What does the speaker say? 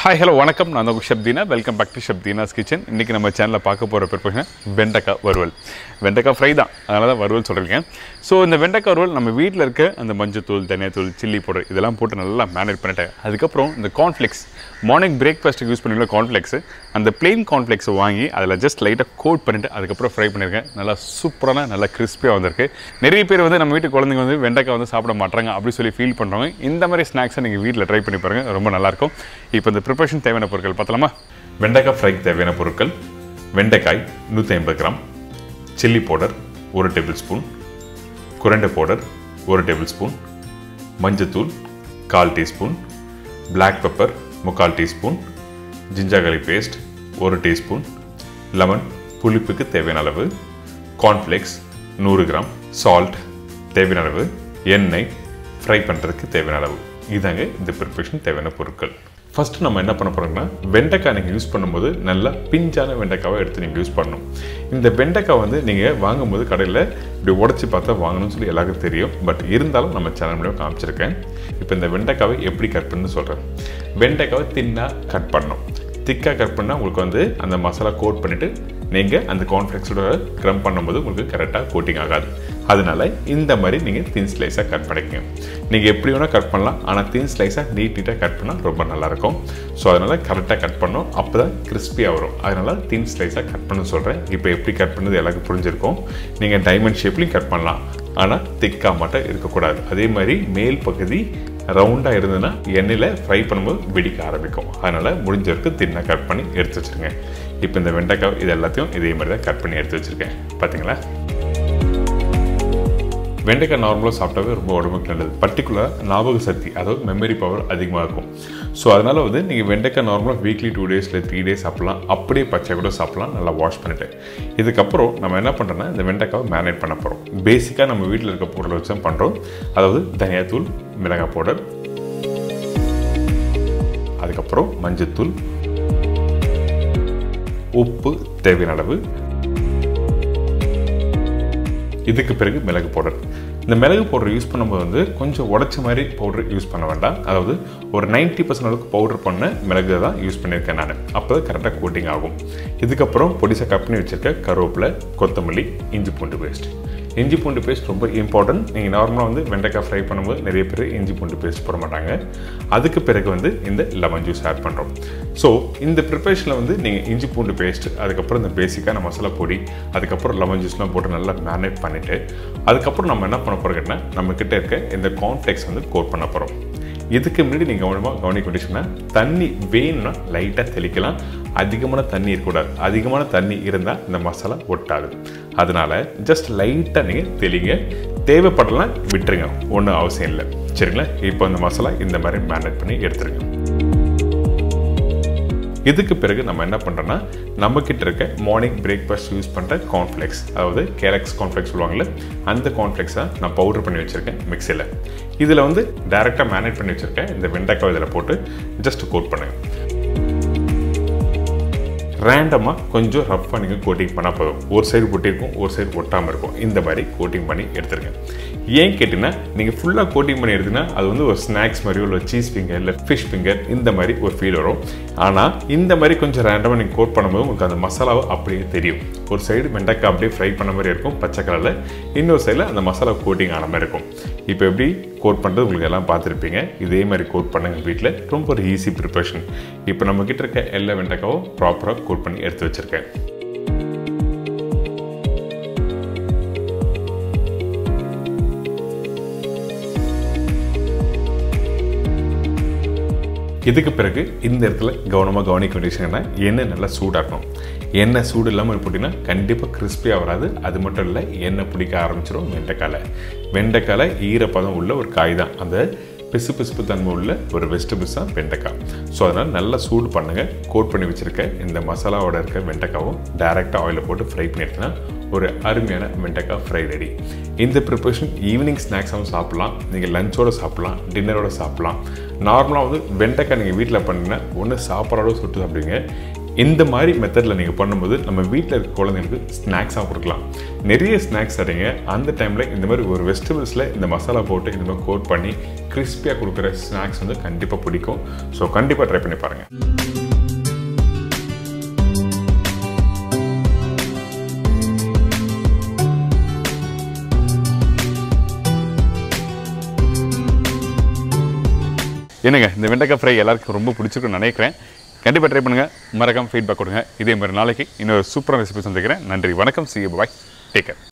Hi, hello, வணக்கம். நான் தான் Chef Deena. Welcome back to Chef Deena's Kitchen. இன்னைக்கு நம்ம சேனல்ல பார்க்க போற ப்ரிப்பரேஷன் வெண்டைக்காய் வறுவல். வெண்டைக்காய் ஃப்ரை தான். அதனால தான் வறுவல் சொல்றேன். சோ இந்த வெண்டைக்காய் வறுவல் நம்ம வீட்ல இருக்க அந்த மஞ்சள் தூள், தனியா தூள், chilli powder இதெல்லாம் போட்டு நல்லா மேரினேட் பண்ணிட்டேன். அதுக்கு அப்புறம் இந்த cornflakes மார்னிங் பிரேக்ஃபாஸ்ட்க்கு யூஸ் பண்ணுவீங்க cornflakes அந்த plain cornflakes வாங்கி அதல ஜஸ்ட் லைட்டா கோட் பண்ணிட்டு அதுக்கு அப்புறம் ஃப்ரை பண்ணிருக்கேன். நல்லா சூப்பரான நல்லா கிறிஸ்பியா வந்திருக்கு. நிறைய பேர் வந்து நம்ம வீட்டு குழந்தைங்க வந்து வெண்டைக்காய் வந்து சாப்பிட மாட்டாங்க அப்படி சொல்லி ஃபீல் பண்றாங்க. இந்த மாதிரி ஸ்நாக்ஸ் நீங்க வீட்ல ட்ரை பண்ணி பாருங்க. ரொம்ப நல்லா இருக்கும். இப்போ இந்த ப்ரிப்பரேஷன் தேவையான பொருட்கள் பார்த்தலாமா? வெண்டைக்காய் ஃப்ரைக்கு தேவையான பொருட்கள் வெண்டைக்காய் 150 gram, chilli powder 1 tablespoon, coriander powder 1 tablespoon, மஞ்சத்தூள் 1/4 teaspoon, black pepper 1/4 teaspoon, ginger garlic paste 1 teaspoon, lemon புளிப்புக்கு தேவையான அளவு, cornflakes 100 கிராம், salt தேவையான அளவு, எண்ணெய் ஃப்ரை பண்ணுறதுக்கு தேவையான அளவு. இதாங்க இந்த ப்ரிப்பரேஷன் தேவையான பொருட்கள். ஃபர்ஸ்ட் நம்ம என்ன பண்ண போறோம்னா வெண்டைக்காய் நீங்கள் யூஸ் பண்ணும்போது நல்லா பிஞ்சான வெண்டைக்காவை எடுத்து நீங்கள் யூஸ் பண்ணணும். இந்த வெண்டைக்காய் வந்து நீங்கள் வாங்கும்போது கடையில் இப்படி உடச்சி பார்த்தா வாங்கணும்னு சொல்லி எல்லாருக்கும் தெரியும். பட் இருந்தாலும் நம்ம சேனல் மூலியமாக காமிச்சிருக்கேன். இப்போ இந்த வெண்டைக்காவை எப்படி கட் பண்ணணும்னு சொல்கிறேன். வெண்டைக்காவை தின்னாக கட் பண்ணணும். திக்காக கட் பண்ணால் உங்களுக்கு வந்து அந்த மசாலா கோட் பண்ணிவிட்டு நீங்கள் அந்த கார்ன்ஃப்ளேக்ஸோட க்ரம் பண்ணும்போது உங்களுக்கு கரெக்டாக கோட்டிங் ஆகாது. அதனால இந்த மாதிரி நீங்கள் தின் ஸ்லைஸாக கட் பண்ணிக்கங்க. நீங்கள் எப்படி வேணால் கட் பண்ணலாம், ஆனால் தின் ஸ்லைஸாக நீட்டாக கட் பண்ணால் ரொம்ப நல்லாயிருக்கும். ஸோ அதனால் கரெக்டாக கட் பண்ணணும், அப்போ தான் கிறிஸ்பியாக வரும். அதனால் தின் ஸ்லைஸாக கட் பண்ண சொல்கிறேன். இப்போ எப்படி கட் பண்ணது எல்லாருக்கும் புரிஞ்சிருக்கும். நீங்கள் டைமண்ட் ஷேப்லையும் கட் பண்ணலாம், ஆனால் திக்காக மட்டும் இருக்கக்கூடாது. அதே மாதிரி மேல் பகுதி ரவுண்டாக இருந்ததுன்னா எண்ணெயில் ஃப்ரை பண்ணும்போது வெடிக்க ஆரம்பிக்கும். அதனால் முடிஞ்ச வரைக்கும் தின்னாக கட் பண்ணி எடுத்து வச்சுருங்க. இப்போ இந்த வெண்டைக்காய் இது எல்லாத்தையும் இதே மாதிரி தான் கட் பண்ணி எடுத்து வச்சுருக்கேன். பார்த்தீங்களா? வெண்டைக்காய் நார்மலாக சாப்பிட்டாவே ரொம்ப உடம்புக்கு நல்லது. பர்டிகுலராக ஞாபக சக்தி, அதாவது மெமரி பவர் அதிகமாக இருக்கும். ஸோ அதனால் வந்து நீங்கள் வெண்டைக்காய் நார்மலாக வீக்லி 2 days இல்லை 3 days சாப்பிட்லாம். அப்படியே பச்சை கூட சாப்பிட்லாம், நல்லா வாஷ் பண்ணிவிட்டு. இதுக்கப்புறம் நம்ம என்ன பண்ணுறோன்னா இந்த வெண்டைக்காவை மேரினேட் பண்ண போகிறோம். பேசிக்காக நம்ம வீட்டில் இருக்க பொருளை வச்சு தான் பண்ணுறோம். அதாவது தனியாத்தூள், மிளகாய் பவுடர், அதுக்கப்புறம் மஞ்சத்தூள், உப்பு தேவையான அளவு, இதுக்கு பிறகு மிளகு பவுடர். இந்த மிளகு பவுடர் யூஸ் பண்ணும்போது வந்து கொஞ்சம் உடச்ச மாதிரி பவுடர் யூஸ் பண்ண வேண்டாம். அதாவது ஒரு 90% அளவுக்கு பவுடர் பண்ண மிளகு தான் யூஸ் பண்ணியிருக்கேன் நான். அப்போ தான் கரெக்டாக கோட்டிங் ஆகும். இதுக்கப்புறம் பொடிசாக கட் பண்ணி வச்சுருக்க கருவேப்பிலை, கொத்தமல்லி, இஞ்சி பூண்டு பேஸ்ட். இஞ்சி பூண்டு பேஸ்ட் ரொம்ப இம்பார்ட்டன்ட். நீங்கள் நார்மலாக வந்து வெண்டைக்காய் ஃப்ரை பண்ணும்போது நிறைய பேர் இஞ்சி பூண்டு பேஸ்ட் போட மாட்டாங்க. அதுக்கு பிறகு வந்து இந்த லெமன் ஜூஸ் ஆட் பண்ணுறோம். ஸோ இந்த ப்ரிப்பரேஷனில் வந்து நீங்கள் இஞ்சி பூண்டு பேஸ்ட், அதுக்கப்புறம் இந்த பேசிக்கான மசாலா பொடி, அதுக்கப்புறம் லெமன் ஜூஸ்லாம் போட்டு நல்லா மேரினேட் பண்ணிவிட்டு அதுக்கப்புறம் நம்ம என்ன பண்ண போகிறோம்னா நம்மக்கிட்ட இருக்க இந்த கார்ன்ஃப்ளேக்ஸ் வந்து கோட் பண்ண போகிறோம். இதுக்கு முன்னாடி நீங்கள் கவனிக்க வேண்டியதுன்னா தண்ணி வேணும்னா லைட்டாக தெளிக்கலாம். அதிகமான தண்ணி இருக்கக்கூடாது. அதிகமான தண்ணி இருந்தால் இந்த மசாலா ஒட்டாது. அதனால் ஜஸ்ட் லைட்டாக நீங்கள் தெளிங்க. தேவைப்படலாம் விட்டுருங்க, ஒன்றும் அவசியம் இல்லை. சரிங்களா? இப்போ இந்த மசாலா இந்த மாதிரி மேரினேட் பண்ணி எடுத்துருங்க. இதுக்கு பிறகு நம்ம என்ன பண்ணுறோன்னா நம்மக்கிட்ட இருக்க மார்னிங் பிரேக்ஃபாஸ்ட் யூஸ் பண்ணுற கார்ன்ஃப்ளேக்ஸ், அதாவது கேலக்ஸ் கார்ன்ஃப்ளேக்ஸ் சொல்லுவாங்கள்ல, அந்த கார்ன்ஃப்ளேக்ஸை நான் பவுடர் பண்ணி வச்சுருக்கேன் மிக்சியில். இதில் வந்து டைரெக்டாக மேரினேட் பண்ணி வச்சுருக்கேன். இந்த வெண்டைக்காய் இதில் போட்டு ஜஸ்ட் கோட் பண்ணுங்கள். ரேண்டமாக கொஞ்சம் ரஃப்பாக நீங்கள் கோட்டிங் பண்ணால் போதும். ஒரு சைடு ஒட்டியிருக்கும், ஒரு சைடு ஒட்டாமல் இருக்கும். இந்த மாதிரி கோட்டிங் பண்ணி எடுத்துருங்க. ஏன் கேட்டிங்கன்னா நீங்கள் ஃபுல்லாக கோட்டிங் பண்ணி எடுத்தீங்கன்னா அது வந்து ஒரு ஸ்நாக்ஸ் மாதிரி ஒரு சீஸ் ஃபிங்கர் இல்லை ஃபிஷ் ஃபிங்கர் இந்த மாதிரி ஒரு ஃபீல் வரும். ஆனால் இந்த மாதிரி கொஞ்சம் ரேண்டமாக நீங்கள் கோட் பண்ணும்போது உங்களுக்கு அந்த மசாலாவை அப்படியே தெரியும். ஒரு சைடு வெண்டைக்காய் அப்படியே ஃப்ரை பண்ண மாதிரி இருக்கும் பச்சை கலரில், இன்னொரு சைடில் அந்த மசாலா கோட்டிங் ஆன மாதிரி இருக்கும். இப்போ எப்படி கோட் பண்ணுறது உங்களுக்கு எல்லாம் பார்த்துருப்பீங்க. இதே மாதிரி கோட் பண்ணுங்க வீட்டில். ரொம்ப ஒரு ஈஸி ப்ரிப்பரேஷன். இப்போ நம்மக்கிட்ட இருக்க எல்லா வெண்டைக்காவும் ப்ராப்பராக கோட் பண்ணி எடுத்து வச்சுருக்கேன். இதுக்கு பிறகு இந்த இடத்துல கவனமாக கவனிக்க வேண்டிய விஷயம்னா எண்ணெய் நல்லா சூடாகணும். எண்ணெய் சூடு இல்லாமல் போட்டிங்கன்னா கண்டிப்பாக கிறிஸ்பியாக வராது. அது மட்டும் இல்லை, எண்ணெய் பிடிக்க ஆரம்பிச்சிடும் வெண்டைக்காயில். வெண்டைக்காயில் ஈரப்பதம் உள்ள ஒரு காய் தான். அந்த பிசுபிசுப்பு தன்மை உள்ள ஒரு வெஜிடபிள்ஸ் தான் வெண்டைக்காய். ஸோ அதனால் நல்லா சூடு பண்ணுங்கள். கோட் பண்ணி வச்சுருக்க இந்த மசாலாவோட இருக்க வெண்டைக்காவும் டைரெக்டாக ஆயிலில் போட்டு ஃப்ரை பண்ணிட்டுனா ஒரு அருமையான வெண்டைக்காய் ஃப்ரை ரெடி. இந்த ப்ரிப்பரேஷன் ஈவினிங் ஸ்நாக்ஸாகவும் சாப்பிட்லாம், நீங்கள் லஞ்சோடு சாப்பிட்லாம், டின்னரோடு சாப்பிட்லாம். நார்மலாக வந்து வெண்டைக்காய் நீங்கள் வீட்டில் பண்ணிங்கன்னா ஒன்று சாப்பாடோடு சுட்டு சாப்பிடுவீங்க, இந்த மாதிரி மெத்தடில் நீங்கள் பண்ணும்போது நம்ம வீட்டில் இருக்க குழந்தைங்களுக்கு ஸ்நாக்ஸாக கொடுக்கலாம். நிறைய ஸ்நாக்ஸ் தரீங்க, அந்த டைமில் இந்த மாதிரி ஒரு வெஜிடபிள்ஸில் இந்த மசாலா போட்டு இந்த மாதிரி கோட் பண்ணி கிறிஸ்பியாக கொடுக்குற ஸ்நாக்ஸ் வந்து கண்டிப்பாக பிடிக்கும். ஸோ கண்டிப்பாக ட்ரை பண்ணி பாருங்கள். என்னங்க இந்த வெண்டைக்காய் ஃப்ரை எல்லாருக்கும் ரொம்ப பிடிச்சிருக்குன்னு நினைக்கிறேன். கண்டிப்பாக ட்ரை பண்ணுங்கள், மறக்காம ஃபீட்பேக் கொடுங்க. இதே மாதிரி நாளைக்கு இன்னொரு சூப்பரான ரெசிபி சந்திக்கிறேன். நன்றி, வணக்கம், see you, bye, take care.